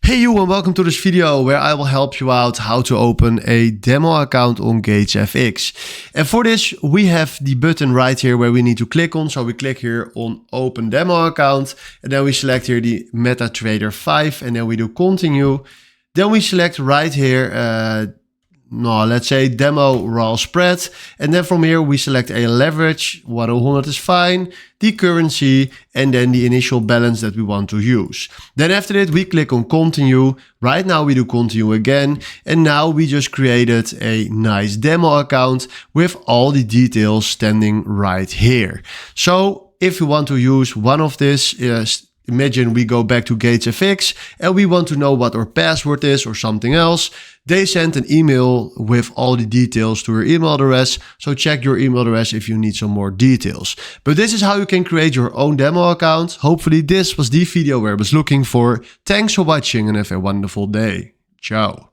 Hey you, and welcome to this video where I will help you out how to open a demo account on GatesFX. And for this we have the button right here where we need to click on. So we click here on open demo account and then we select here the MetaTrader 5 and then we do continue. Then we select right here let's say demo raw spread, and then from here we select a leverage, 100 is fine, the currency, and then the initial balance that we want to use. Then after that we click on continue. Right now we do continue again, and now we just created a nice demo account with all the details standing right here. So if you want to use one of this, imagine we go back to GatesFX and we want to know what our password is or something else. They send an email with all the details to your email address. So check your email address if you need some more details. But this is how you can create your own demo account. Hopefully this was the video where I was looking for. Thanks for watching and have a wonderful day. Ciao.